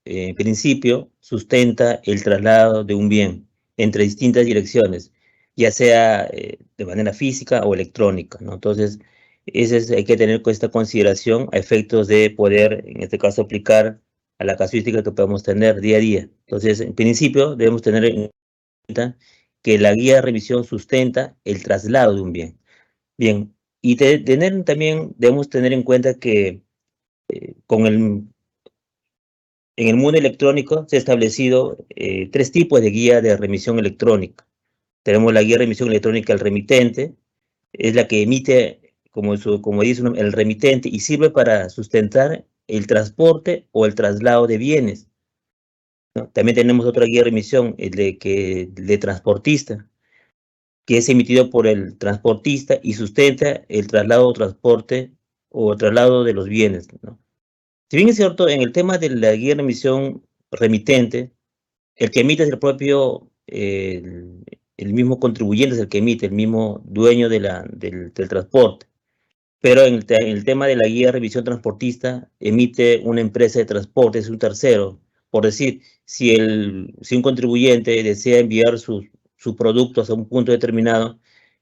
en principio, sustenta el traslado de un bien entre distintas direcciones, ya sea de manera física o electrónica, ¿no? Entonces, hay que tener esta consideración a efectos de poder, en este caso, aplicar a la casuística que podemos tener día a día. Entonces, en principio, debemos tener en cuenta que la guía de revisión sustenta el traslado de un bien. Bien, y también debemos tener en cuenta que con en el mundo electrónico se ha establecido tres tipos de guía de remisión electrónica. Tenemos la guía de remisión electrónica al remitente, es la que emite, como dice el remitente, y sirve para sustentar el transporte o el traslado de bienes, ¿no? También tenemos otra guía de remisión, de transportista, que es emitido por el transportista y sustenta el traslado o transporte o traslado de los bienes, ¿no? Si bien es cierto, en el tema de la guía de remisión remitente, el que emite es el propio, el mismo contribuyente es el que emite, el mismo dueño del transporte. Pero en el tema de la guía de revisión transportista, emite una empresa de transporte, es un tercero. Por decir, si un contribuyente desea enviar sus productos a un punto determinado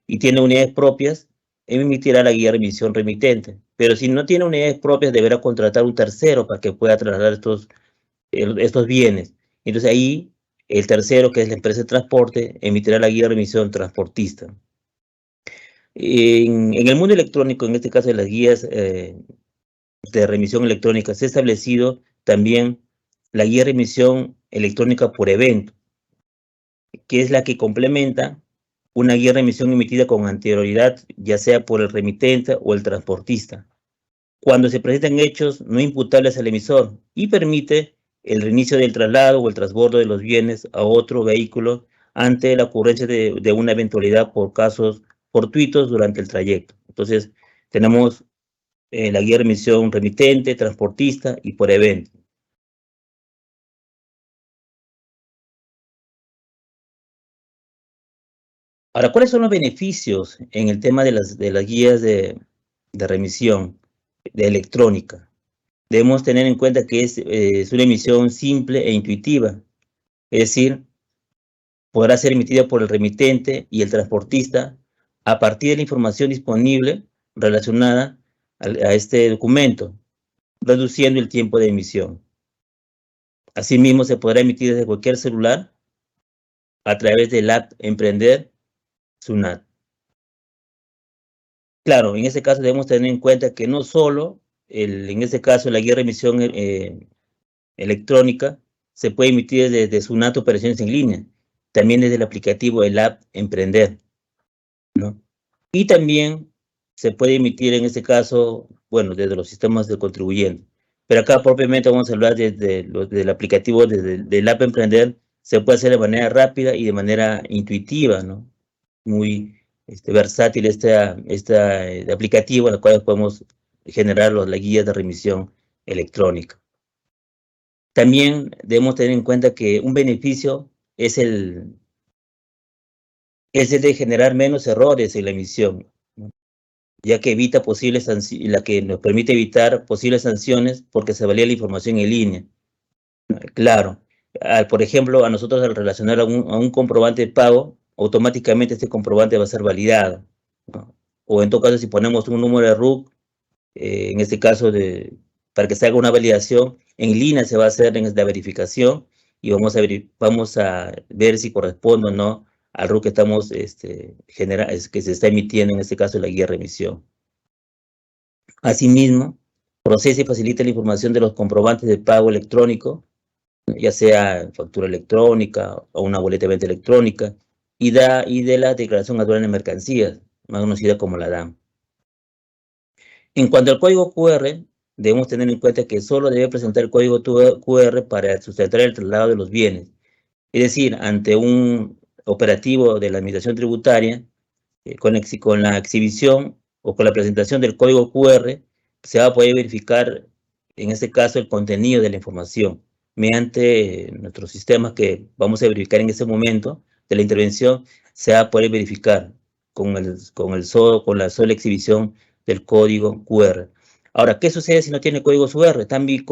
y tiene unidades propias, emitirá la guía de revisión remitente. Pero si no tiene unidades propias, deberá contratar un tercero para que pueda trasladar estos bienes. Entonces ahí el tercero, que es la empresa de transporte, emitirá la guía de remisión transportista. En el mundo electrónico, en este caso de las guías de remisión electrónica, se ha establecido también la guía de remisión electrónica por evento, que es la que complementa una guía de remisión emitida con anterioridad, ya sea por el remitente o el transportista, cuando se presentan hechos no imputables al emisor y permite el reinicio del traslado o el transbordo de los bienes a otro vehículo ante la ocurrencia de una eventualidad por casos fortuitos durante el trayecto. Entonces, tenemos la guía de remisión remitente, transportista y por evento. Ahora, ¿cuáles son los beneficios en el tema de las guías de remisión de electrónica? Debemos tener en cuenta que es una emisión simple e intuitiva, es decir, podrá ser emitida por el remitente y el transportista a partir de la información disponible relacionada a este documento, reduciendo el tiempo de emisión. Asimismo, se podrá emitir desde cualquier celular a través del app Emprender SUNAT. Claro, en este caso debemos tener en cuenta que no solo, en este caso, la guía de remisión electrónica se puede emitir desde SUNAT Operaciones en Línea, también desde el aplicativo del app Emprender, ¿no? Y también se puede emitir en este caso, bueno, desde los sistemas de contribuyente. Pero acá propiamente vamos a hablar del aplicativo, del app Emprender, se puede hacer de manera rápida y de manera intuitiva, ¿no? Muy versátil este aplicativo en el cual podemos generar las guías de remisión electrónica. También debemos tener en cuenta que un beneficio es el de generar menos errores en la emisión, ¿no? Ya que evita la que nos permite evitar posibles sanciones porque se valida la información en línea. Claro, por ejemplo, a nosotros al relacionar a un comprobante de pago, automáticamente este comprobante va a ser validado, ¿no? O en todo caso, si ponemos un número de RUC, en este caso para que se haga una validación, en línea se va a hacer la verificación y vamos a ver si corresponde o no al RUC que estamos que se está emitiendo, en este caso la guía de remisión. Asimismo, procesa y facilita la información de los comprobantes de pago electrónico, ya sea factura electrónica o una boleta de venta electrónica, y de la declaración aduanera de mercancías, más conocida como la DAM. En cuanto al código QR, debemos tener en cuenta que solo debe presentar el código QR para sustentar el traslado de los bienes. Es decir, ante un operativo de la Administración Tributaria, con la exhibición o con la presentación del código QR, se va a poder verificar, en este caso, el contenido de la información mediante nuestros sistemas que vamos a verificar en ese momento de la intervención. Se va a poder verificar con la sola exhibición del código QR. Ahora, ¿qué sucede si no tiene código QR? También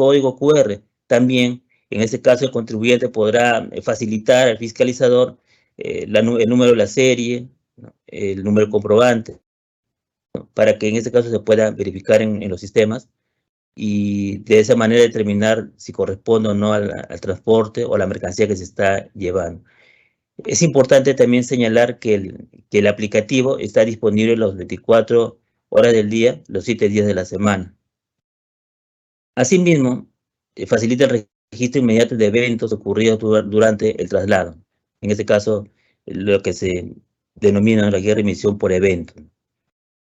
En este caso, el contribuyente podrá facilitar al fiscalizador el número de la serie, ¿no? El número comprobante, ¿no? Para que en este caso se pueda verificar en los sistemas y de esa manera determinar si corresponde o no al transporte o a la mercancía que se está llevando. Es importante también señalar que el aplicativo está disponible las 24 horas del día, los 7 días de la semana. Asimismo, facilita el registro inmediato de eventos ocurridos durante el traslado. En este caso, lo que se denomina la guía de remisión por evento.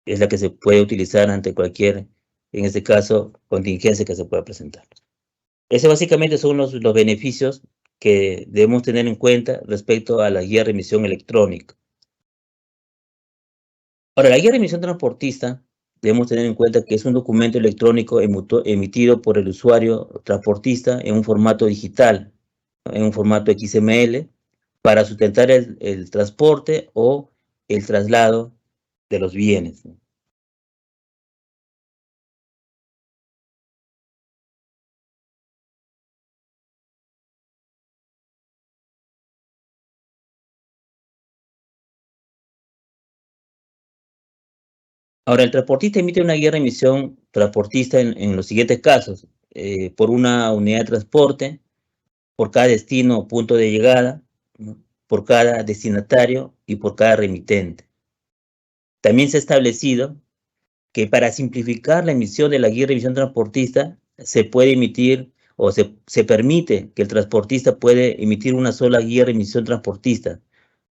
Es la que se puede utilizar ante cualquier, en este caso, contingencia que se pueda presentar. Esos básicamente son los beneficios que debemos tener en cuenta respecto a la guía de remisión electrónica. Ahora, la guía de remisión transportista debemos tener en cuenta que es un documento electrónico emitido por el usuario transportista en un formato digital, en un formato XML, para sustentar el transporte o el traslado de los bienes. Ahora, el transportista emite una guía de remisión transportista en los siguientes casos: por una unidad de transporte, por cada destino o punto de llegada, ¿no? Por cada destinatario y por cada remitente. También se ha establecido que para simplificar la emisión de la guía de remisión transportista se puede emitir o se permite que el transportista puede emitir una sola guía de remisión transportista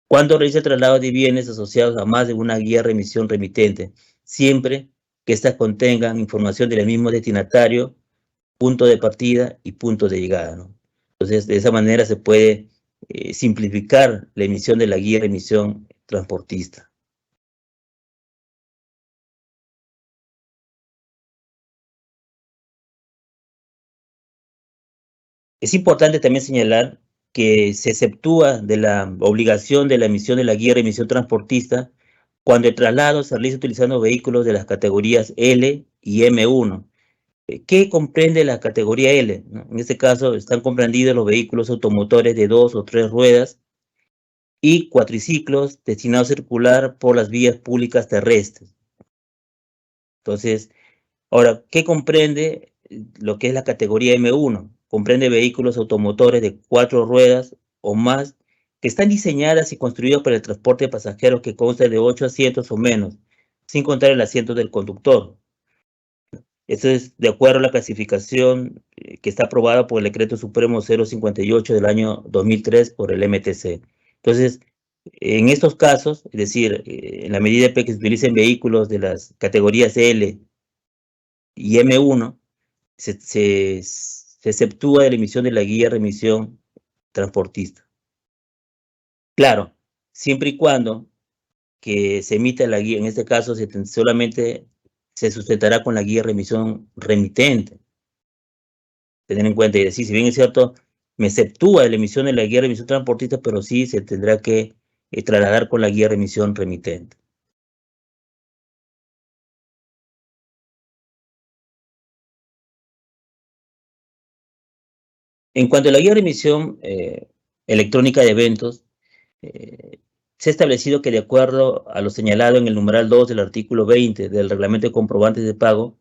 cuando realiza traslado de bienes asociados a más de una guía de remisión remitente, siempre que éstas contengan información del mismo destinatario, punto de partida y punto de llegada, ¿no? Entonces, de esa manera se puede simplificar la emisión de la guía de remisión transportista. Es importante también señalar que se exceptúa de la obligación de la emisión de la guía de remisión transportista cuando el traslado se realiza utilizando vehículos de las categorías L y M1. ¿Qué comprende la categoría L? En este caso están comprendidos los vehículos automotores de 2 o 3 ruedas y cuatriciclos destinados a circular por las vías públicas terrestres. Entonces, ahora, ¿qué comprende lo que es la categoría M1? Comprende vehículos automotores de 4 ruedas o más que están diseñadas y construidos para el transporte de pasajeros que consta de 8 asientos o menos, sin contar el asiento del conductor. Esto es de acuerdo a la clasificación que está aprobada por el Decreto Supremo 058 del año 2003 por el MTC. Entonces, en estos casos, es decir, en la medida que se utilicen vehículos de las categorías L y M1, se exceptúa de la emisión de la guía de remisión transportista. Claro, siempre y cuando que se emita la guía, en este caso solamente se sustentará con la guía de remisión remitente. Tener en cuenta y decir, si bien es cierto, me exceptúa de la emisión de la guía de remisión transportista, pero sí se tendrá que trasladar con la guía de remisión remitente. En cuanto a la guía de remisión electrónica de eventos, se ha establecido que de acuerdo a lo señalado en el numeral 2 del artículo 20 del reglamento de comprobantes de pago,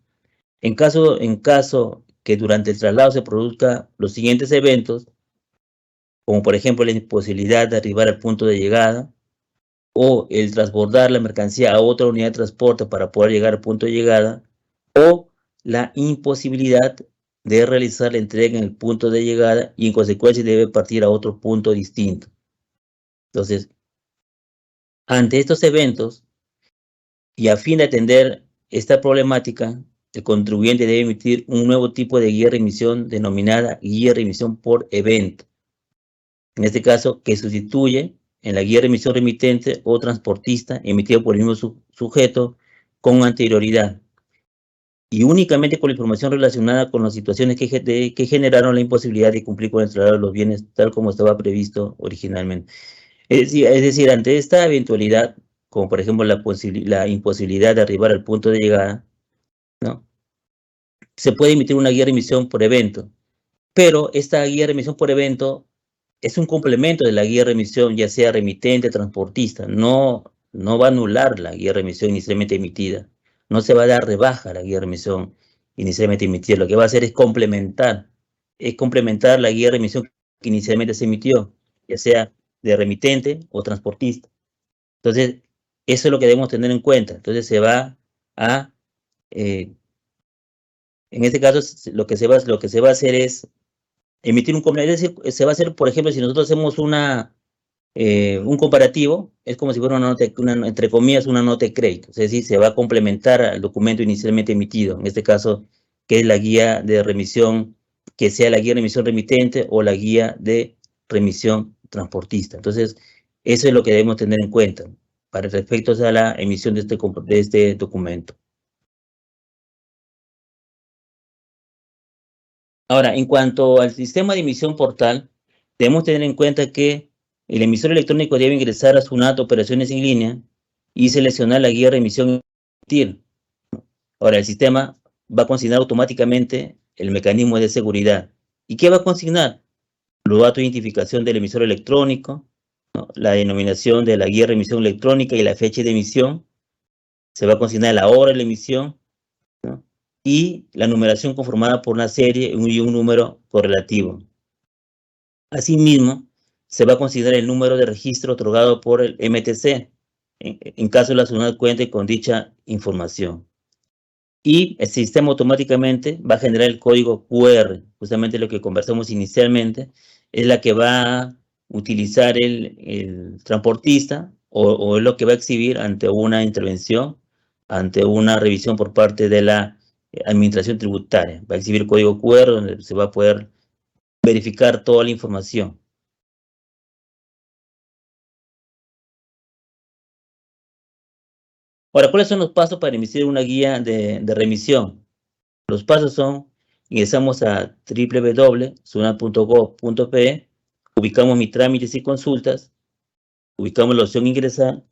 en caso que durante el traslado se produzca los siguientes eventos, como por ejemplo la imposibilidad de arribar al punto de llegada o el transbordar la mercancía a otra unidad de transporte para poder llegar al punto de llegada, o la imposibilidad de realizar la entrega en el punto de llegada y en consecuencia debe partir a otro punto distinto. Entonces, ante estos eventos y a fin de atender esta problemática, el contribuyente debe emitir un nuevo tipo de guía de remisión denominada guía de remisión por evento. En este caso, que sustituye en la guía de remisión remitente o transportista emitido por el mismo sujeto con anterioridad y únicamente con la información relacionada con las situaciones que generaron la imposibilidad de cumplir con el traslado de los bienes tal como estaba previsto originalmente. Es decir, ante esta eventualidad, como por ejemplo la imposibilidad de arribar al punto de llegada, ¿no? Se puede emitir una guía de remisión por evento, pero esta guía de remisión por evento es un complemento de la guía de remisión, ya sea remitente, transportista. No va a anular la guía de remisión inicialmente emitida. No se va a dar rebaja a la guía de remisión inicialmente emitida. Lo que va a hacer es complementar la guía de remisión que inicialmente se emitió, ya sea de remitente o transportista. Entonces, eso es lo que debemos tener en cuenta. Entonces, se va a, eh, en este caso, lo que se va a hacer es emitir un complemento. Es decir, se va a hacer, por ejemplo, si nosotros hacemos un comparativo, es como si fuera una nota, entre comillas, una nota de crédito. Es decir, se va a complementar al documento inicialmente emitido, en este caso, que es la guía de remisión, que sea la guía de remisión remitente o la guía de remisión transportista. Entonces, eso es lo que debemos tener en cuenta para efectos a la emisión de este documento. Ahora, en cuanto al sistema de emisión portal, debemos tener en cuenta que el emisor electrónico debe ingresar a SUNAT Operaciones en línea y seleccionar la guía de remisión. Ahora, el sistema va a consignar automáticamente el mecanismo de seguridad. ¿Y qué va a consignar? Los datos de identificación del emisor electrónico, ¿no? La denominación de la guía de remisión electrónica y la fecha de emisión. Se va a consignar la hora de la emisión, ¿no? Y la numeración conformada por una serie y un número correlativo. Asimismo, se va a considerar el número de registro otorgado por el MTC, en caso de la SUNAT cuente con dicha información. Y el sistema automáticamente va a generar el código QR, justamente lo que conversamos inicialmente, es la que va a utilizar el transportista o es lo que va a exhibir ante una intervención, ante una revisión por parte de la administración tributaria. Va a exhibir código QR donde se va a poder verificar toda la información. Ahora, ¿cuáles son los pasos para emitir una guía de remisión? Los pasos son, ingresamos a www.sunat.gov.pe, ubicamos mis trámites y consultas, ubicamos la opción ingresar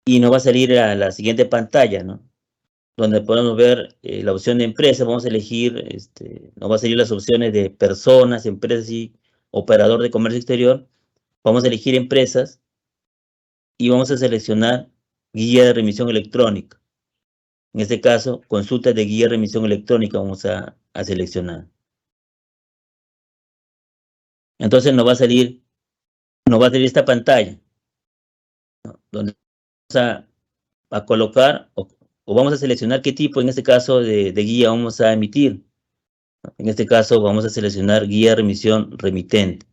y nos va a salir a la siguiente pantalla, ¿no? Donde podemos ver la opción de empresa, vamos a elegir, nos va a salir las opciones de personas, empresas y operador de comercio exterior. Vamos a elegir empresas y vamos a seleccionar guía de remisión electrónica. En este caso, consulta de guía de remisión electrónica vamos a seleccionar. Entonces nos va a salir esta pantalla, ¿no? Donde vamos a colocar o vamos a seleccionar qué tipo, en este caso, de guía vamos a emitir. En este caso, vamos a seleccionar guía de remisión remitente.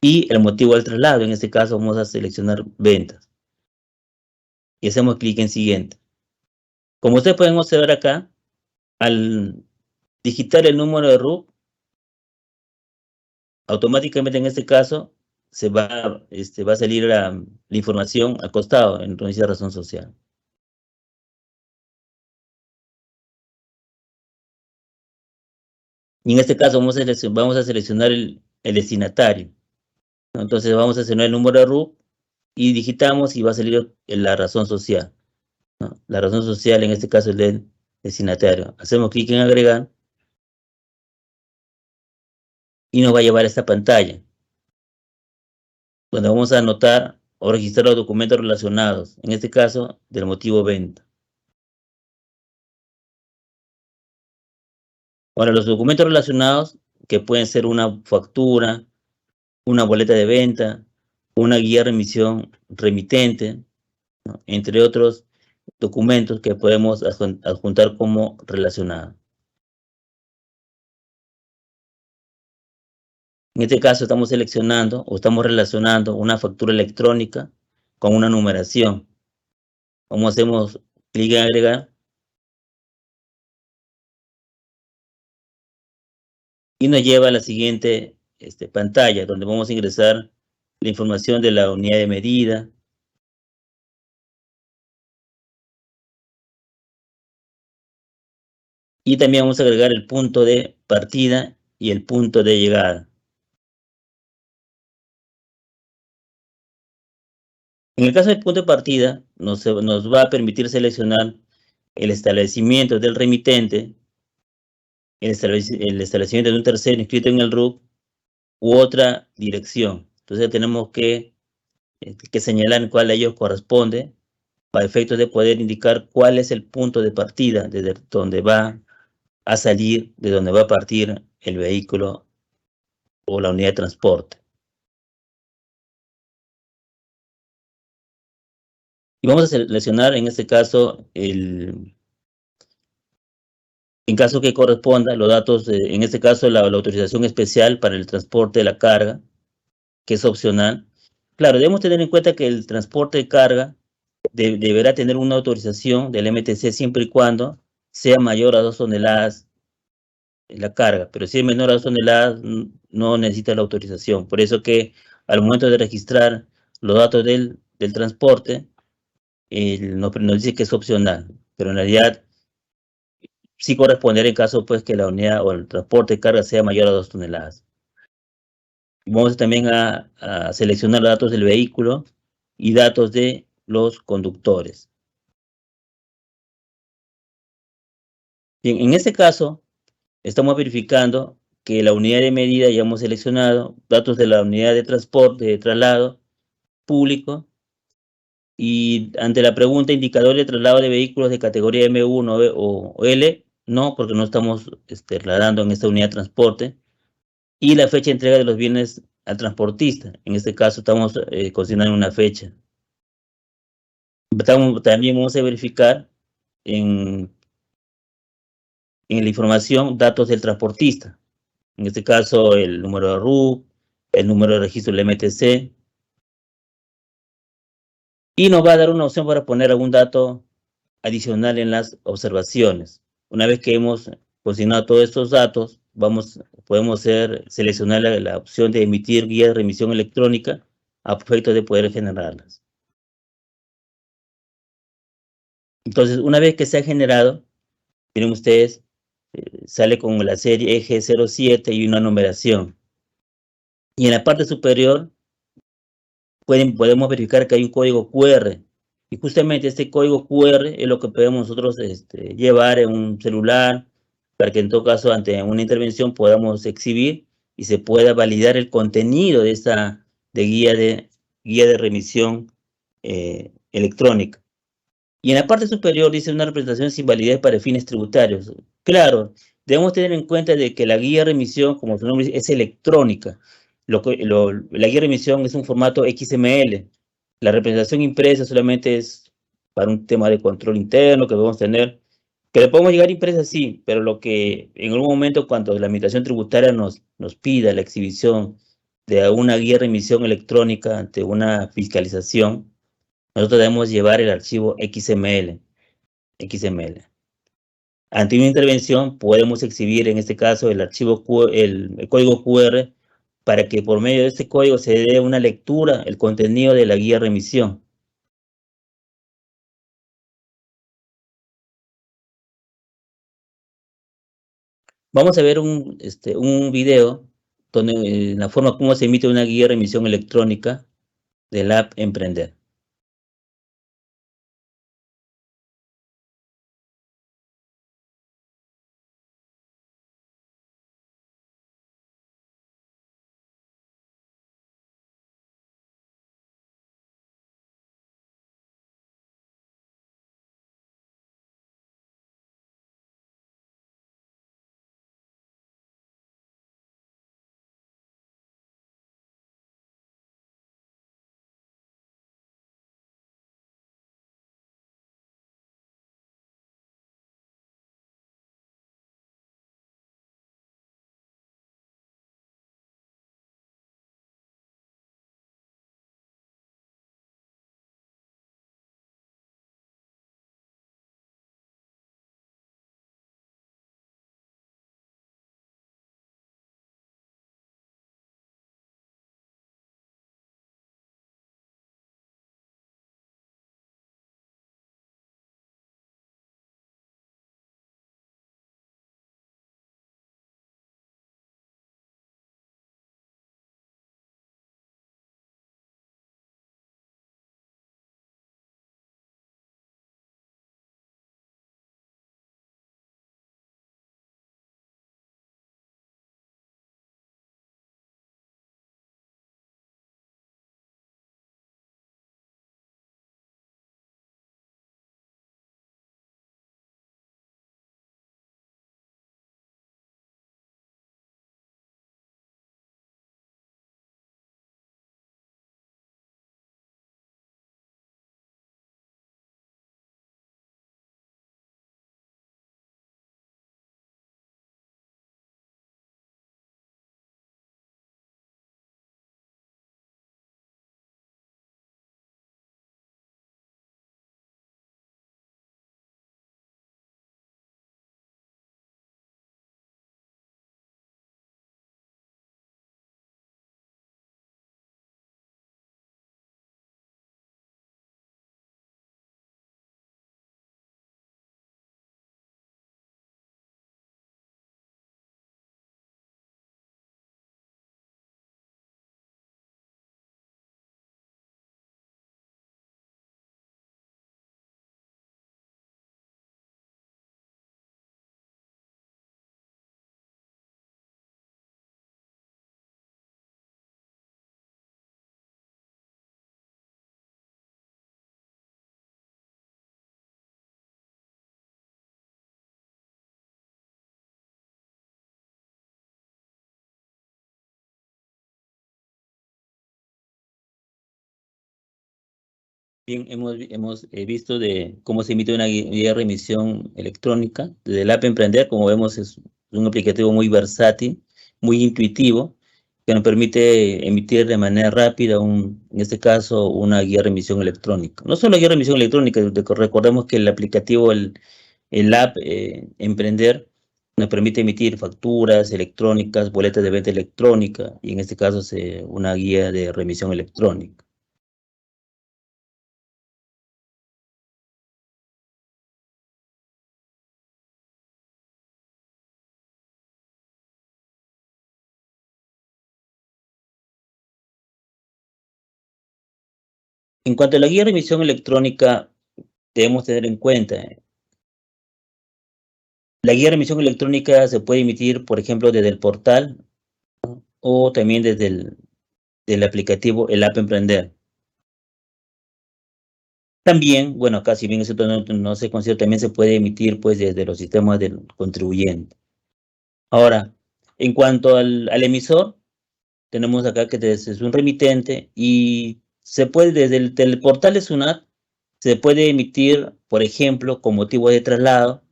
Y el motivo del traslado, en este caso, vamos a seleccionar ventas. Y hacemos clic en siguiente. Como ustedes pueden observar acá, al digitar el número de RUC, automáticamente en este caso va a salir la información al costado en noticia de razón social. Y en este caso vamos a seleccionar el destinatario, ¿no? Entonces vamos a seleccionar el número de RUC y digitamos y va a salir la razón social, ¿no? La razón social en este caso es del destinatario. Hacemos clic en agregar y nos va a llevar a esta pantalla, donde vamos a anotar o registrar los documentos relacionados, en este caso del motivo venta. Ahora, los documentos relacionados, que pueden ser una factura, una boleta de venta, una guía de remisión remitente, ¿no? Entre otros documentos que podemos adjuntar como relacionados. En este caso estamos seleccionando o estamos relacionando una factura electrónica con una numeración. Como hacemos clic en agregar y nos lleva a la siguiente pantalla donde vamos a ingresar la información de la unidad de medida. Y también vamos a agregar el punto de partida y el punto de llegada. En el caso del punto de partida, nos va a permitir seleccionar el establecimiento del remitente el establecimiento de un tercero inscrito en el RUC u otra dirección. Entonces tenemos que señalar cuál de ellos corresponde para efectos de poder indicar cuál es el punto de partida desde donde va a salir, de donde va a partir el vehículo o la unidad de transporte. Y vamos a seleccionar en este caso en caso que corresponda, los datos, en este caso la autorización especial para el transporte de la carga, que es opcional. Claro, debemos tener en cuenta que el transporte de carga deberá tener una autorización del MTC siempre y cuando sea mayor a 2 toneladas la carga, pero si es menor a 2 toneladas no necesita la autorización. Por eso que al momento de registrar los datos del transporte, nos dice que es opcional, pero en realidad sí corresponderá en caso pues que la unidad o el transporte de carga sea mayor a 2 toneladas. Vamos también a seleccionar los datos del vehículo y datos de los conductores. Bien, en este caso, estamos verificando que la unidad de medida ya hemos seleccionado, datos de la unidad de transporte, de traslado público, y ante la pregunta indicador de traslado de vehículos de categoría M1 o L, no, porque no estamos trasladando en esta unidad de transporte, y la fecha de entrega de los bienes al transportista. En este caso estamos consignando una fecha. También vamos a verificar en, en la información datos del transportista. En este caso, el número de RUC, el número de registro del MTC, y nos va a dar una opción para poner algún dato adicional en las observaciones. Una vez que hemos consignado todos estos datos, podemos seleccionar la opción de emitir guía de remisión electrónica a efectos de poder generarlas. Entonces, una vez que se ha generado, miren ustedes, sale con la serie eje 07 y una numeración. Y en la parte superior podemos verificar que hay un código QR. Y justamente este código QR es lo que podemos nosotros llevar en un celular para que en todo caso ante una intervención podamos exhibir y se pueda validar el contenido de esta guía de remisión electrónica. Y en la parte superior dice una representación sin validez para fines tributarios. Claro, debemos tener en cuenta de que la guía de remisión, como su nombre dice, es electrónica. La guía de remisión es un formato XML. La representación impresa solamente es para un tema de control interno que debemos tener. Que le podemos llegar impresa, sí, pero lo que en algún momento cuando la administración tributaria nos pida la exhibición de una guía de remisión electrónica ante una fiscalización, nosotros debemos llevar el archivo XML. Ante una intervención podemos exhibir en este caso el archivo el código QR para que por medio de este código se dé una lectura, el contenido de la guía de remisión. Vamos a ver un video donde la forma como se emite una guía de remisión electrónica del app Emprender. Bien, hemos visto de cómo se emite una guía de remisión electrónica. Desde el app Emprender, como vemos, es un aplicativo muy versátil, muy intuitivo, que nos permite emitir de manera rápida, en este caso, una guía de remisión electrónica. No solo guía de remisión electrónica, recordemos que el aplicativo, el app Emprender, nos permite emitir facturas electrónicas, boletas de venta electrónica, y en este caso, una guía de remisión electrónica. En cuanto a la guía de remisión electrónica, debemos tener en cuenta, la guía de remisión electrónica se puede emitir, por ejemplo, desde el portal o también desde del aplicativo, el app Emprender. También, bueno, acá si bien eso no se considera, también se puede emitir pues desde los sistemas del contribuyente. Ahora, en cuanto al emisor, tenemos acá que es un remitente y se puede desde el portal de SUNAT, se puede emitir, por ejemplo, con motivo de traslado,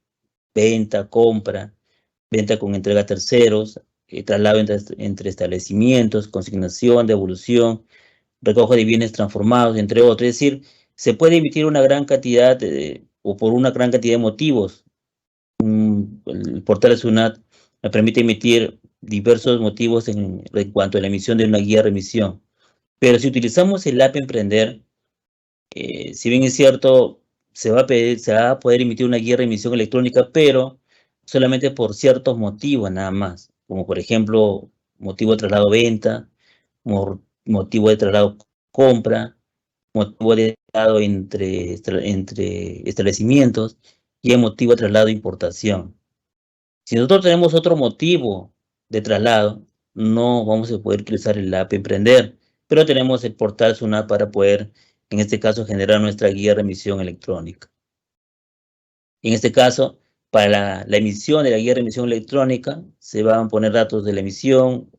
venta, compra, venta con entrega a terceros, traslado entre establecimientos, consignación, devolución, recojo de bienes transformados, entre otros. Es decir, se puede emitir una gran cantidad o por una gran cantidad de motivos. El portal SUNAT me permite emitir diversos motivos en cuanto a la emisión de una guía de remisión. Pero si utilizamos el app Emprender, si bien es cierto, se va a poder emitir una guía de remisión electrónica, pero solamente por ciertos motivos nada más, como por ejemplo, motivo de traslado-venta, motivo de traslado-compra, motivo de traslado entre establecimientos y el motivo de traslado-importación. Si nosotros tenemos otro motivo de traslado, no vamos a poder utilizar el app Emprender, pero tenemos el portal SUNAT para poder, en este caso, generar nuestra guía de remisión electrónica. En este caso, para la emisión de la guía de remisión electrónica, se van a poner datos de la emisión,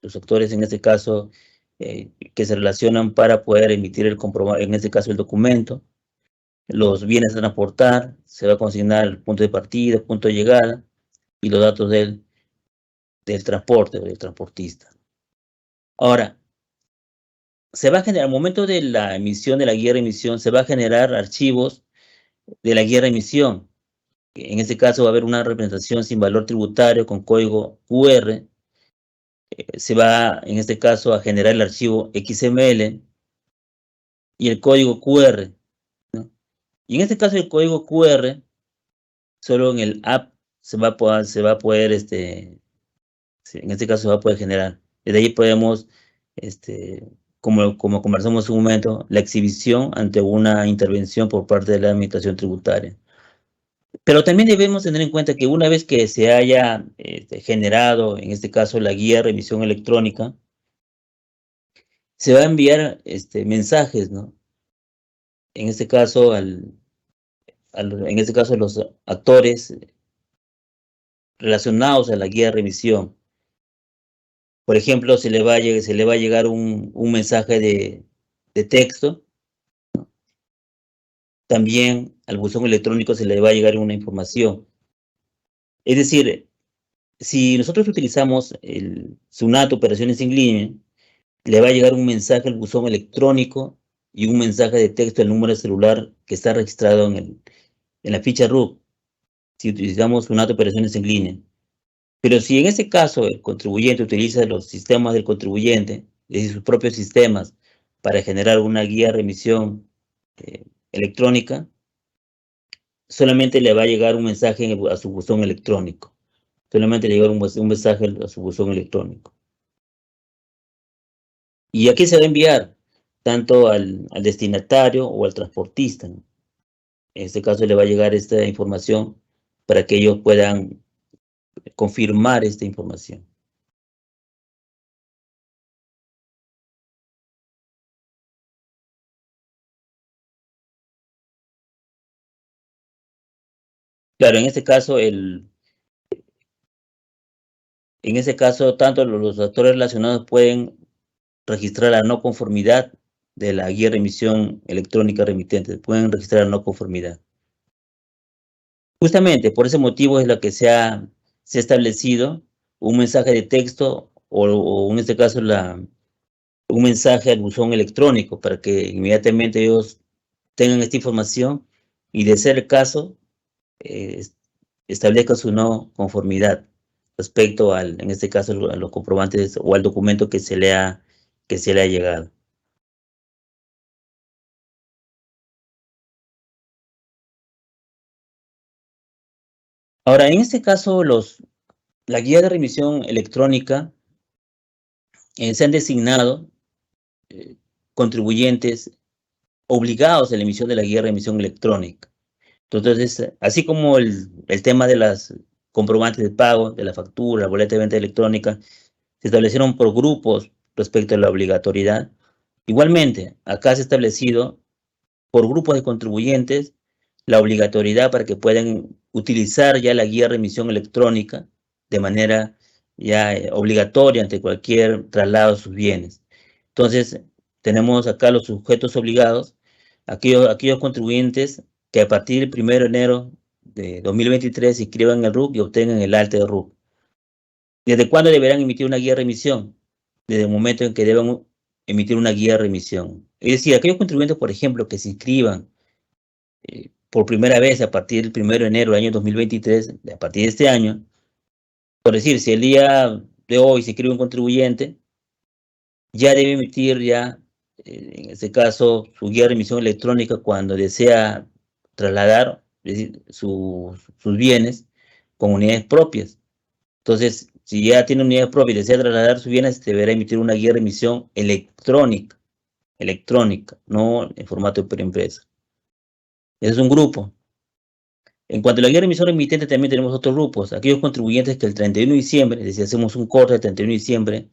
los actores, en este caso, que se relacionan para poder emitir el comprobante, en este caso, el documento, los bienes a transportar, se va a consignar el punto de partida, punto de llegada y los datos del transporte o del transportista. Ahora, se va a generar, al momento de la emisión de la guía de emisión, se va a generar archivos de la guía de emisión. En este caso va a haber una representación sin valor tributario con código QR. Se va, en este caso, a generar el archivo XML y el código QR, ¿no? Y en este caso el código QR, solo en el app se va a poder, en este caso se va a poder generar. Desde ahí podemos, este, como conversamos en un momento, la exhibición ante una intervención por parte de la Administración Tributaria. Pero también debemos tener en cuenta que una vez que se haya generado, en este caso, la guía de remisión electrónica, se va a enviar mensajes, ¿no? En este caso, en este caso, los actores relacionados a la guía de remisión. Por ejemplo, se le va a llegar un mensaje de texto. También al buzón electrónico se le va a llegar una información. Es decir, si nosotros utilizamos el SUNAT Operaciones en Línea, le va a llegar un mensaje al buzón electrónico y un mensaje de texto al número de celular que está registrado en la ficha RUC, si utilizamos SUNAT Operaciones en Línea. Pero si en ese caso el contribuyente utiliza los sistemas del contribuyente, es decir, sus propios sistemas, para generar una guía de remisión electrónica, solamente le va a llegar un mensaje a su buzón electrónico. Solamente le llega un mensaje a su buzón electrónico. ¿Y aquí se va a enviar? Tanto al destinatario o al transportista, ¿no? En este caso le va a llegar esta información para que ellos puedan confirmar esta información. Claro, en este caso, tanto los actores relacionados pueden registrar la no conformidad de la guía de remisión electrónica remitente, pueden registrar no conformidad. Justamente por ese motivo es lo que se ha establecido un mensaje de texto o en este caso un mensaje al buzón electrónico para que inmediatamente ellos tengan esta información y, de ser el caso, eh, establezca su no conformidad respecto al, en este caso, a los comprobantes o al documento que se le ha llegado. Ahora, en este caso, la guía de remisión electrónica se han designado contribuyentes obligados a la emisión de la guía de remisión electrónica. Entonces, así como el tema de las comprobantes de pago, de la factura, la boleta de venta electrónica, se establecieron por grupos respecto a la obligatoriedad. Igualmente, acá se ha establecido por grupos de contribuyentes la obligatoriedad para que puedan utilizar ya la guía de remisión electrónica de manera ya obligatoria ante cualquier traslado de sus bienes. Entonces, tenemos acá los sujetos obligados, aquellos contribuyentes que a partir del 1 de enero de 2023 se inscriban en el RUC y obtengan el alta de RUC. ¿Desde cuándo deberán emitir una guía de remisión? Desde el momento en que deban emitir una guía de remisión. Es decir, aquellos contribuyentes, por ejemplo, que se inscriban por primera vez a partir del 1 de enero del año 2023, a partir de este año, por decir, si el día de hoy se inscribe un contribuyente, ya debe emitir ya, en este caso, su guía de remisión electrónica cuando desea trasladar, es decir, sus bienes con unidades propias. Entonces, si ya tiene unidades propias y desea trasladar sus bienes, deberá emitir una guía de remisión electrónica, no en formato de preempresa. Ese es un grupo. En cuanto a la guía de remisión remitente, también tenemos otros grupos, aquellos contribuyentes que el 31 de diciembre, es decir, hacemos un corte el 31 de diciembre,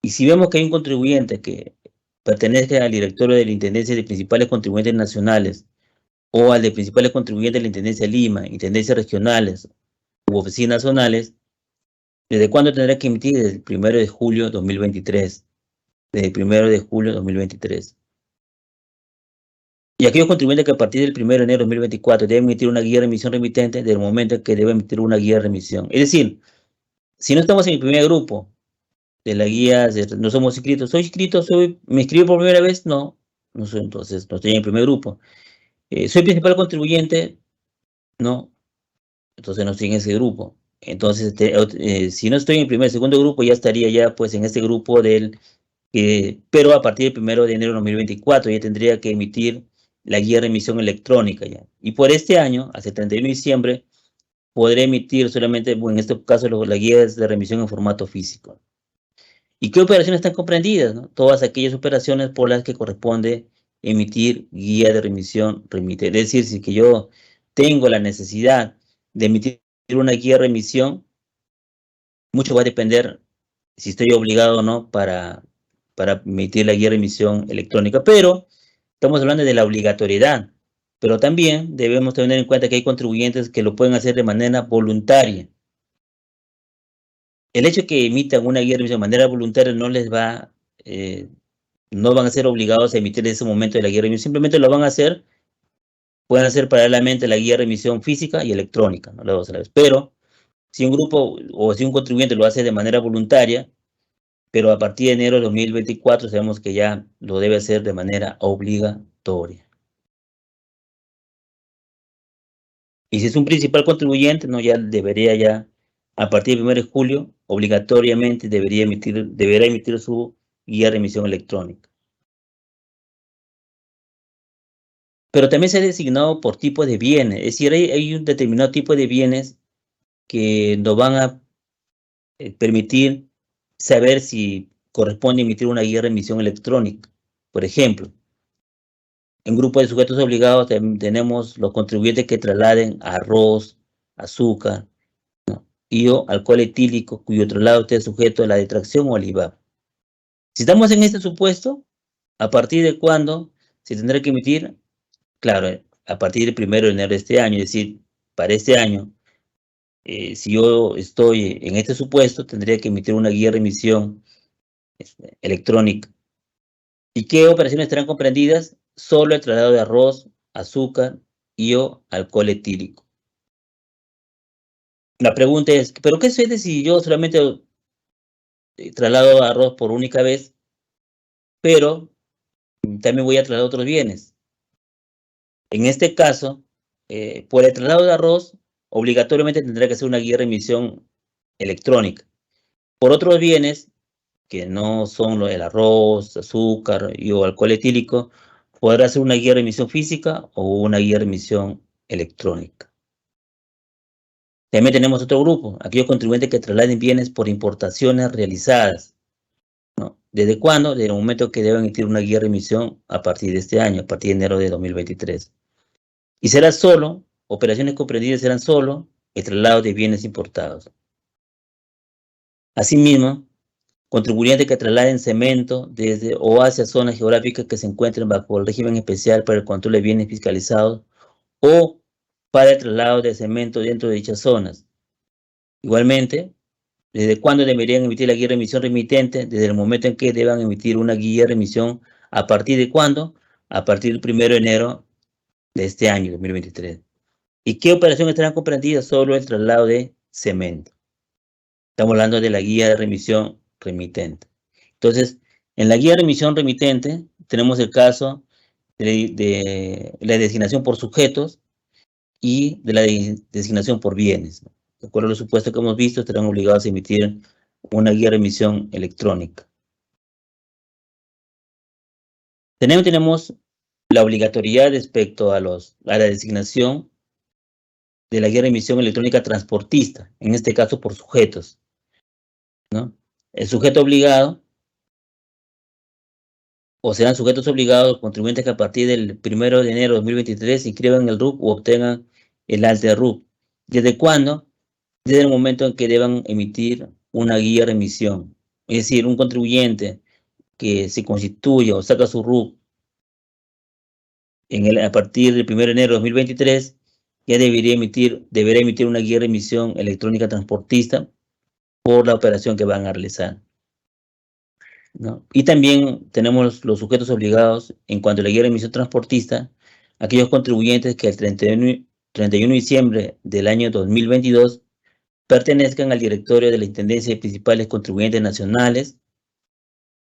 y si vemos que hay un contribuyente que pertenezca al directorio de la Intendencia de Principales Contribuyentes Nacionales o al de Principales Contribuyentes de la Intendencia de Lima, Intendencias Regionales u Oficinas Zonales, ¿desde cuándo tendrá que emitir? Desde el 1 de julio de 2023. Desde el 1 de julio de 2023. Y aquellos contribuyentes que a partir del 1 de enero de 2024 deben emitir una guía de remisión remitente del momento en que deben emitir una guía de remisión. Es decir, si no estamos en el primer grupo de la guía, no somos inscritos, ¿soy inscrito? ¿Me inscribo por primera vez? No, no soy, entonces no estoy en el primer grupo. ¿Soy principal contribuyente? No, entonces no estoy en ese grupo. Entonces, si no estoy en el primer, segundo grupo, ya estaría ya pues en este grupo pero a partir del 1 de enero de 2024 ya tendría que emitir la guía de remisión electrónica ya. Y por este año, hasta el 31 de diciembre, podré emitir solamente, bueno, en este caso, las guías de remisión en formato físico. ¿Y qué operaciones están comprendidas? ¿No? Todas aquellas operaciones por las que corresponde emitir guía de remisión remite. Es decir, si que yo tengo la necesidad de emitir una guía de remisión, mucho va a depender si estoy obligado o no para emitir la guía de remisión electrónica. Pero estamos hablando de la obligatoriedad. Pero también debemos tener en cuenta que hay contribuyentes que lo pueden hacer de manera voluntaria. El hecho de que emitan una guía de remisión de manera voluntaria no van a ser obligados a emitir en ese momento de la guía de remisión, simplemente lo van a hacer, pueden hacer paralelamente la guía de remisión física y electrónica, ¿no? Las dos a la vez. Pero si un grupo o si un contribuyente lo hace de manera voluntaria, pero a partir de enero de 2024 sabemos que ya lo debe hacer de manera obligatoria. Y si es un principal contribuyente, no, ya debería ya, a partir del 1 de julio, obligatoriamente deberá emitir su guía de remisión electrónica. Pero también se ha designado por tipo de bienes, es decir, hay un determinado tipo de bienes que nos van a permitir saber si corresponde emitir una guía de remisión electrónica. Por ejemplo, en grupo de sujetos obligados tenemos los contribuyentes que trasladen arroz, azúcar, ¿no? Y o alcohol etílico, cuyo traslado esté sujeto a la detracción o al IVA. Si estamos en este supuesto, ¿a partir de cuándo se tendrá que emitir? Claro, a partir del 1 de enero de este año, es decir, para este año, si yo estoy en este supuesto, tendría que emitir una guía de remisión electrónica ¿Y qué operaciones estarán comprendidas? Solo el traslado de arroz, azúcar y o alcohol etílico. La pregunta es, ¿pero qué sucede si yo solamente traslado arroz por única vez, pero también voy a trasladar otros bienes? En este caso, por el traslado de arroz, obligatoriamente tendrá que hacer una guía de remisión electrónica. Por otros bienes, que no son el arroz, azúcar y o alcohol etílico, podrá hacer una guía de remisión física o una guía de remisión electrónica. También tenemos otro grupo, aquellos contribuyentes que trasladen bienes por importaciones realizadas, ¿no? ¿Desde cuándo? Desde el momento que deben emitir una guía de remisión a partir de este año, a partir de enero de 2023. Y será solo, operaciones comprendidas serán solo el traslado de bienes importados. Asimismo, contribuyentes que trasladen cemento desde o hacia zonas geográficas que se encuentren bajo el régimen especial para el control de bienes fiscalizados o para el traslado de cemento dentro de dichas zonas. Igualmente, ¿desde cuándo deberían emitir la guía de remisión remitente? Desde el momento en que deban emitir una guía de remisión. ¿A partir de cuándo? A partir del 1 de enero de este año, 2023. ¿Y qué operaciones estarán comprendidas? Solo el traslado de cemento. Estamos hablando de la guía de remisión remitente. Entonces, en la guía de remisión remitente tenemos el caso de la designación por sujetos y de la designación por bienes. De acuerdo a los supuestos que hemos visto, estarán obligados a emitir una guía de remisión electrónica. Tenemos la obligatoriedad respecto a la designación de la guía de remisión electrónica transportista, en este caso por sujetos, ¿no? El sujeto obligado o serán sujetos obligados los contribuyentes que a partir del 1 de enero de 2023 se inscriban en el RUP o obtengan el alta de RUP. ¿Desde cuándo? Desde el momento en que deban emitir una guía de remisión. Es decir, un contribuyente que se constituya o saca su RUP a partir del 1 de enero de 2023, ya deberá emitir una guía de remisión electrónica transportista por la operación que van a realizar, ¿no? Y también tenemos los sujetos obligados en cuanto a la guía de remisión transportista, aquellos contribuyentes que el 31 de diciembre del año 2022 pertenezcan al directorio de la Intendencia de Principales Contribuyentes Nacionales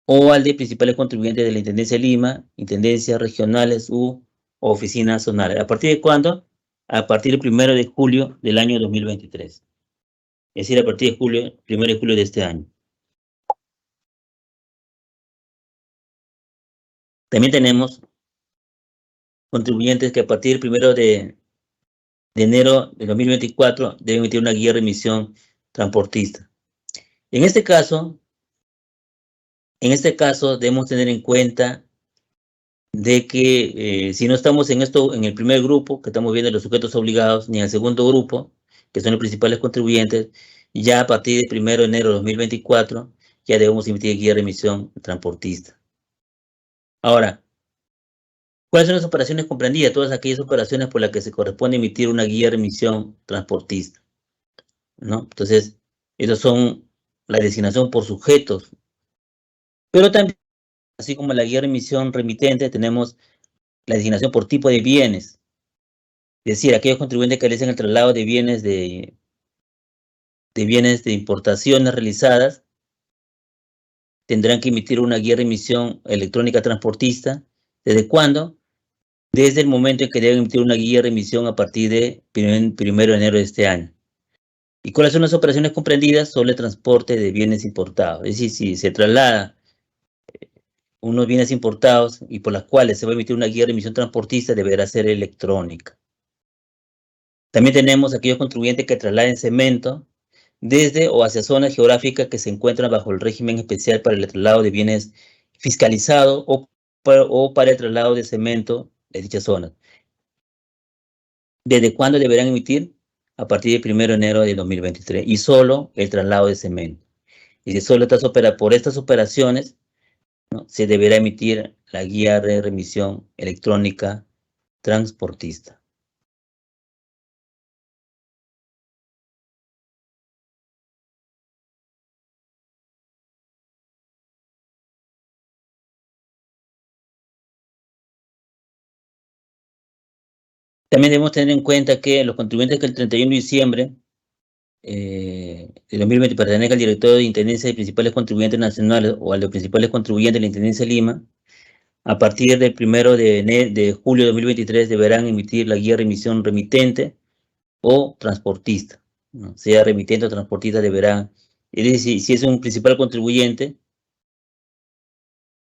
o al de principales contribuyentes de la Intendencia de Lima, intendencias regionales u oficinas zonales. ¿A partir de cuándo? A partir del 1 de julio del año 2023. Es decir, a partir de julio, 1 de julio de este año. También tenemos contribuyentes que a partir del 1 de enero de 2024 deben emitir una guía de remisión transportista. En este caso, debemos tener en cuenta de que si no estamos en el primer grupo, que estamos viendo los sujetos obligados, ni en el segundo grupo, que son los principales contribuyentes, ya a partir del 1 de enero de 2024, ya debemos emitir guía de remisión transportista. Ahora, ¿cuáles son las operaciones comprendidas? Todas aquellas operaciones por las que se corresponde emitir una guía de remisión transportista, ¿no? Entonces, esos son la designación por sujetos, pero también, así como la guía de remisión remitente, tenemos la designación por tipo de bienes. Es decir, aquellos contribuyentes que realicen el traslado de bienes de importaciones realizadas tendrán que emitir una guía de remisión electrónica transportista. ¿Desde cuándo? Desde el momento en que deben emitir una guía de remisión a partir de 1 de enero de este año. ¿Y cuáles son las operaciones comprendidas? Solo el transporte de bienes importados. Es decir, si se traslada unos bienes importados y por las cuales se va a emitir una guía de remisión transportista, deberá ser electrónica. También tenemos aquellos contribuyentes que trasladen cemento desde o hacia zonas geográficas que se encuentran bajo el régimen especial para el traslado de bienes fiscalizado o para el traslado de cemento de dichas zonas. ¿Desde cuándo deberán emitir? A partir del 1 de enero de 2023 y solo el traslado de cemento. Y si solo por estas operaciones, ¿no?, se deberá emitir la guía de remisión electrónica transportista. También debemos tener en cuenta que los contribuyentes que el 31 de diciembre de 2020 pertenezcan al directorio de Intendencia de Principales Contribuyentes Nacionales o al de Principales Contribuyentes de la Intendencia de Lima, a partir del 1 de julio de 2023 deberán emitir la guía de remisión remitente o transportista, ¿no? Sea remitente o transportista deberán, es decir, si es un principal contribuyente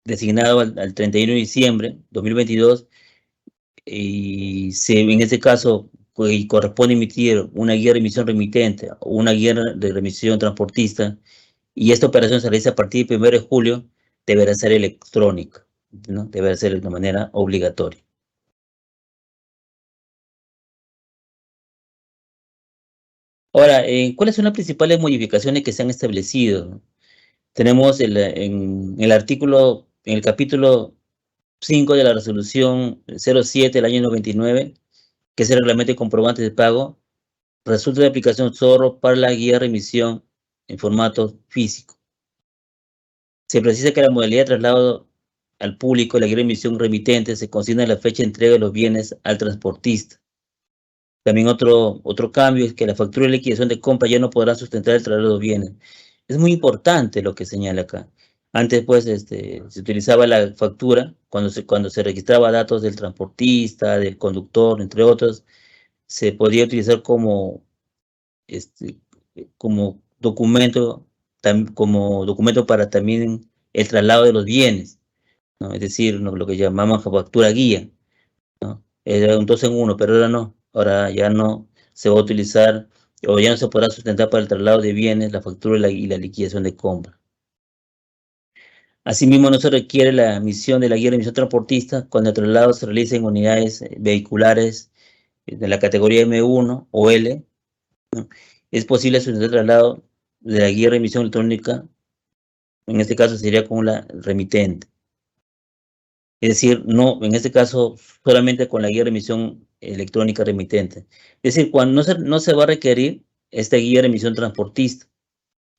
designado al 31 de diciembre de 2022, y en este caso pues, corresponde emitir una guía de remisión remitente o una guía de remisión transportista, y esta operación se realiza a partir del 1 de julio, deberá ser electrónica, ¿no? Deberá ser de manera obligatoria. Ahora, ¿cuáles son las principales modificaciones que se han establecido? Tenemos en el artículo, en el capítulo 5 de la resolución 07 del año 99, que es el reglamento de comprobantes de pago, resulta de aplicación solo para la guía de remisión en formato físico. Se precisa que la modalidad de traslado al público de la guía de remisión remitente se consigna la fecha de entrega de los bienes al transportista. También otro cambio es que la factura de liquidación de compra ya no podrá sustentar el traslado de los bienes. Es muy importante lo que señala acá. Antes, pues, se utilizaba la factura cuando se registraba datos del transportista, del conductor, entre otros, se podía utilizar este, como documento para también el traslado de los bienes, ¿no? Es decir, lo que llamamos factura guía, ¿no? Era un 2 en 1, pero ahora no. Ahora ya no se va a utilizar o ya no se podrá sustentar para el traslado de bienes la factura y la liquidación de compra. Asimismo, no se requiere la emisión de la guía de emisión transportista cuando el traslado se realiza en unidades vehiculares de la categoría M1 o L, ¿no? Es posible sustentar el traslado de la guía de remisión electrónica, en este caso sería con la remitente. Es decir, no, en este caso, solamente con la guía de remisión electrónica remitente. Es decir, cuando no se va a requerir esta guía de remisión transportista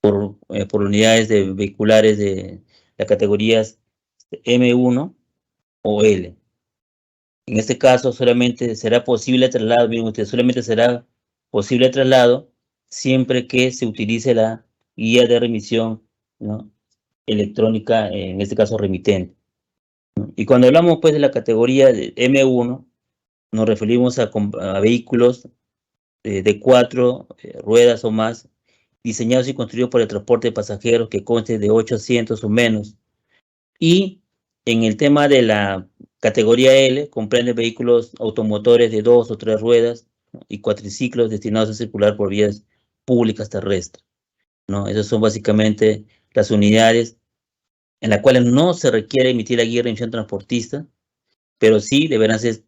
por unidades vehiculares de las categorías M1 o L. En este caso, solamente será posible el traslado, miren ustedes, solamente será posible el traslado siempre que se utilice la guía de remisión, ¿no? Electrónica, en este caso remitente. Y cuando hablamos pues de la categoría de M1, nos referimos a vehículos de 4 ruedas o más, diseñados y construidos por el transporte de pasajeros que conste de 8 asientos o menos. Y en el tema de la categoría L, comprende vehículos automotores de 2 o 3 ruedas, ¿no? Y cuatriciclos destinados a circular por vías públicas terrestres, ¿no? Esas son básicamente las unidades en las cuales no se requiere emitir la guía de remisión transportista, pero sí deberán ser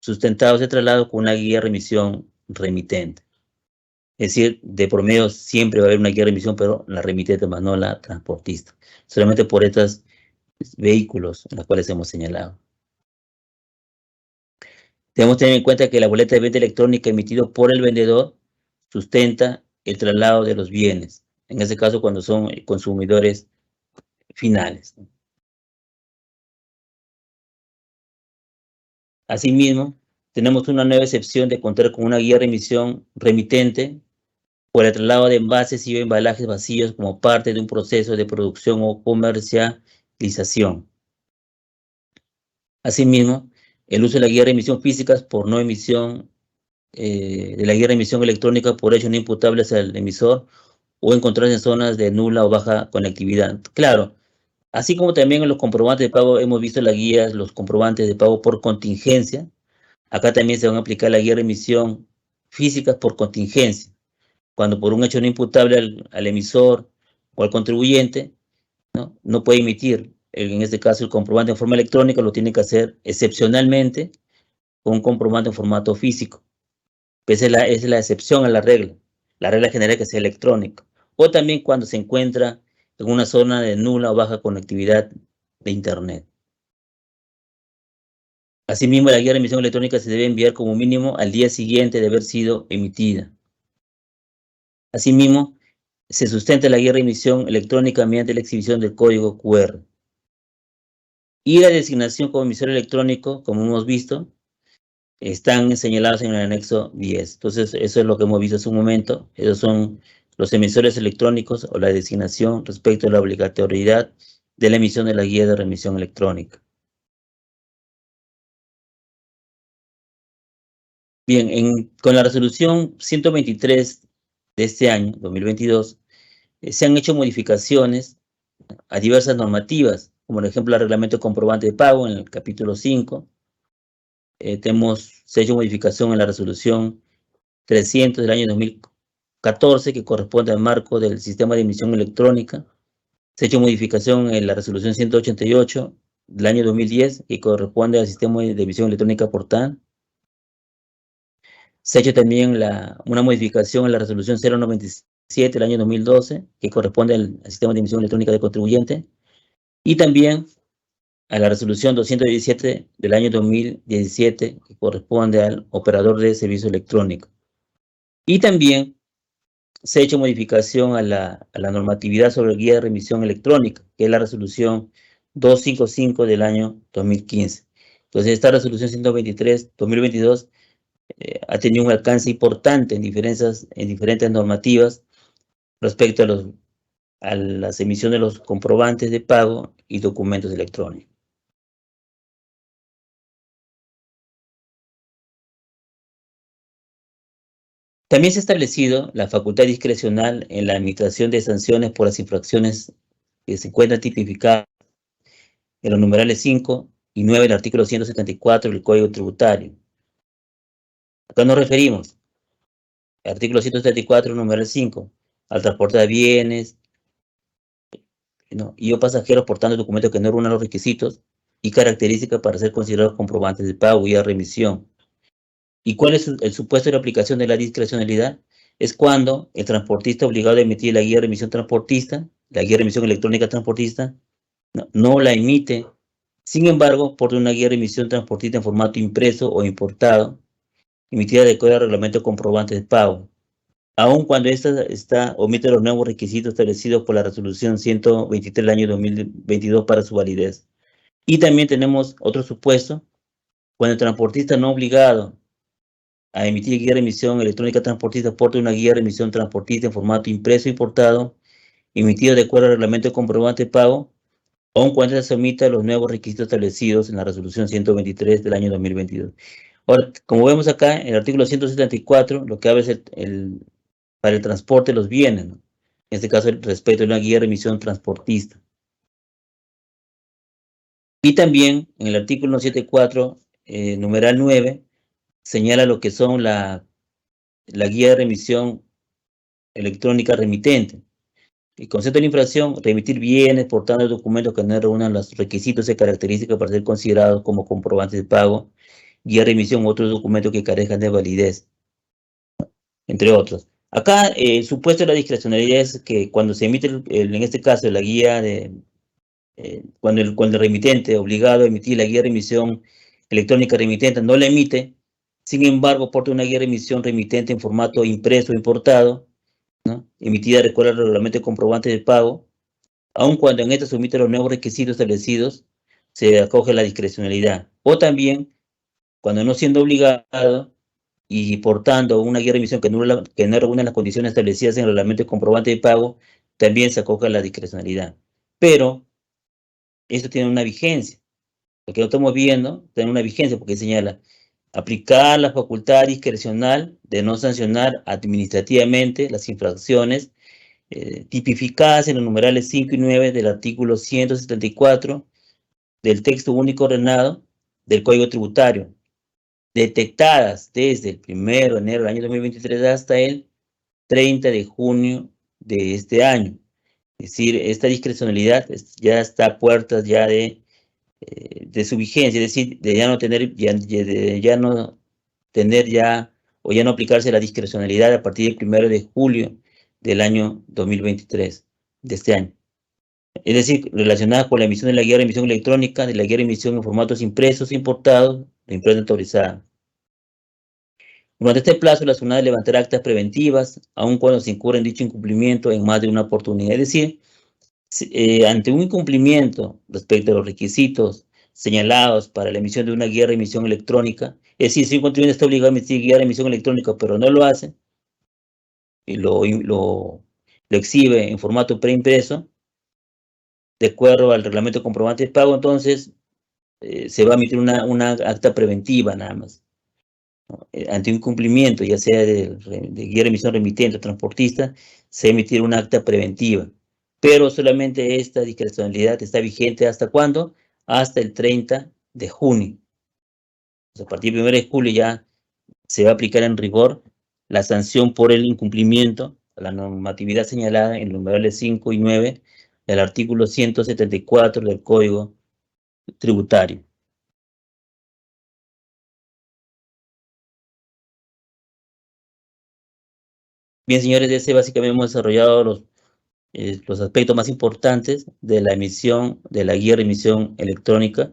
sustentados de traslado con una guía de remisión remitente. Es decir, de promedio siempre va a haber una guía de remisión, pero la remitente más no la transportista. Solamente por estos vehículos en los cuales hemos señalado. Debemos tener en cuenta que la boleta de venta electrónica emitida por el vendedor sustenta el traslado de los bienes, en este caso cuando son consumidores finales. Asimismo, tenemos una nueva excepción de contar con una guía de remisión remitente por el traslado de envases y embalajes vacíos como parte de un proceso de producción o comercialización. Asimismo, el uso de la guía de remisión físicas por no emisión, de la guía de remisión electrónica por hechos no imputables al emisor o encontrarse en zonas de nula o baja conectividad. Claro, así como también en los comprobantes de pago hemos visto las guías, los comprobantes de pago por contingencia, acá también se van a aplicar la guía de remisión físicas por contingencia, cuando por un hecho no imputable al emisor o al contribuyente, no puede emitir, en este caso el comprobante en forma electrónica lo tiene que hacer excepcionalmente con un comprobante en formato físico. Esa es la excepción a la regla. La regla general es que sea electrónico. O también cuando se encuentra en una zona de nula o baja conectividad de Internet. Asimismo, la guía de emisión electrónica se debe enviar como mínimo al día siguiente de haber sido emitida. Asimismo, se sustenta la guía de emisión electrónica mediante la exhibición del código QR. Y la designación como emisor electrónico, como hemos visto, están señalados en el anexo 10. Entonces, eso es lo que hemos visto hace un momento. Esos son los emisores electrónicos o la designación respecto a la obligatoriedad de la emisión de la guía de remisión electrónica. Bien, con la resolución 123 de este año, 2022, se han hecho modificaciones a diversas normativas, como por ejemplo el reglamento de comprobante de pago en el capítulo 5. Se ha hecho modificación en la resolución 300 del año 2014, que corresponde al marco del sistema de emisión electrónica. Se ha hecho modificación en la resolución 188 del año 2010, que corresponde al sistema de emisión electrónica portal. Se ha hecho también una modificación en la resolución 097 del año 2012, que corresponde al sistema de emisión electrónica de contribuyente. Y también a la resolución 217 del año 2017, que corresponde al operador de servicio electrónico. Y también se ha hecho modificación a la normatividad sobre guía de remisión electrónica, que es la resolución 255 del año 2015. Entonces, esta resolución 123-2022 ha tenido un alcance importante en diferentes normativas respecto a las emisiones de los comprobantes de pago y documentos electrónicos. También se ha establecido la facultad discrecional en la administración de sanciones por las infracciones que se encuentran tipificadas en los numerales 5 y 9 del artículo 174 del Código Tributario. Acá nos referimos al artículo 174, numeral 5, al transporte de bienes, y o pasajeros portando documentos que no reúnan los requisitos y características para ser considerados comprobantes de pago y de remisión. ¿Y cuál es el supuesto de la aplicación de la discrecionalidad? Es cuando el transportista obligado a emitir la guía de remisión transportista, la guía de remisión electrónica transportista, no la emite. Sin embargo, por una guía de remisión transportista en formato impreso o importado, emitida de acuerdo al reglamento de comprobantes de pago, aun cuando esta omite los nuevos requisitos establecidos por la resolución 123 del año 2022 para su validez. Y también tenemos otro supuesto, cuando el transportista no obligado a emitir guía de remisión electrónica transportista porta una guía de remisión transportista en formato impreso o importado, emitido de acuerdo al reglamento de comprobante de pago, aun cuando se omita los nuevos requisitos establecidos en la resolución 123 del año 2022. Ahora, como vemos acá, en el artículo 174, lo que habla es para el transporte de los bienes, ¿no? En este caso, respecto a una guía de remisión transportista. Y también en el artículo 174, numeral 9, señala lo que son la guía de remisión electrónica remitente. El concepto de la infracción: remitir bienes portando documentos que no reúnan los requisitos y características para ser considerados como comprobantes de pago, guía de remisión u otros documentos que carezcan de validez, entre otros. Acá, el supuesto de la discrecionalidad es que cuando se emite, en este caso, la guía cuando el remitente obligado a emitir la guía de remisión electrónica remitente no la emite, sin embargo, porta una guía de remisión remitente en formato impreso o importado, ¿no?, emitida de acuerdo al reglamento de comprobante de pago, aun cuando en esta se omiten los nuevos requisitos establecidos, se acoge la discrecionalidad. O también, cuando no siendo obligado y portando una guía de remisión que no reúne las condiciones establecidas en el reglamento de comprobante de pago, también se acoge la discrecionalidad. Pero esto tiene una vigencia. Lo que lo estamos viendo tiene una vigencia porque señala aplicar la facultad discrecional de no sancionar administrativamente las infracciones tipificadas en los numerales 5 y 9 del artículo 174 del texto único ordenado del Código Tributario, detectadas desde el 1 de enero del año 2023 hasta el 30 de junio de este año. Es decir, esta discrecionalidad ya está a puertas ya de su vigencia, es decir, de ya no tener, o ya no aplicarse la discrecionalidad a partir del 1 de julio del año 2023, de este año. Es decir, relacionada con la emisión de la guía de emisión electrónica, de la guía de emisión en formatos impresos, importados, de imprenta autorizada. Durante este plazo, la SUNAT levantará actas preventivas, aun cuando se incurra en dicho incumplimiento en más de una oportunidad. Es decir, ante un incumplimiento respecto a los requisitos señalados para la emisión de una guía de emisión electrónica, es decir, si un contribuyente está obligado a emitir guía de emisión electrónica, pero no lo hace, y lo exhibe en formato preimpreso, de acuerdo al reglamento de comprobante de pago, entonces se va a emitir una acta preventiva nada más. Ante un incumplimiento, ya sea de guía de emisión remitente o transportista, se emitirá una acta preventiva. Pero solamente esta discrecionalidad está vigente ¿hasta cuándo? Hasta el 30 de junio. A partir del 1 de julio ya se va a aplicar en rigor la sanción por el incumplimiento a la normatividad señalada en los numerales 5 y 9 del artículo 174 del Código Tributario. Bien, señores, ese básicamente hemos desarrollado los aspectos más importantes de la emisión de la guía de emisión electrónica.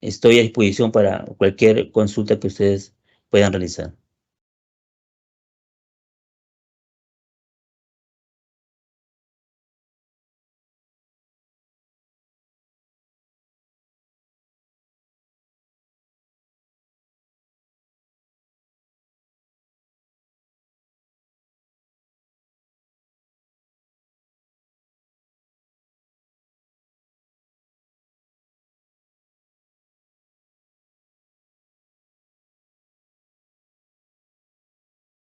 Estoy a disposición para cualquier consulta que ustedes puedan realizar.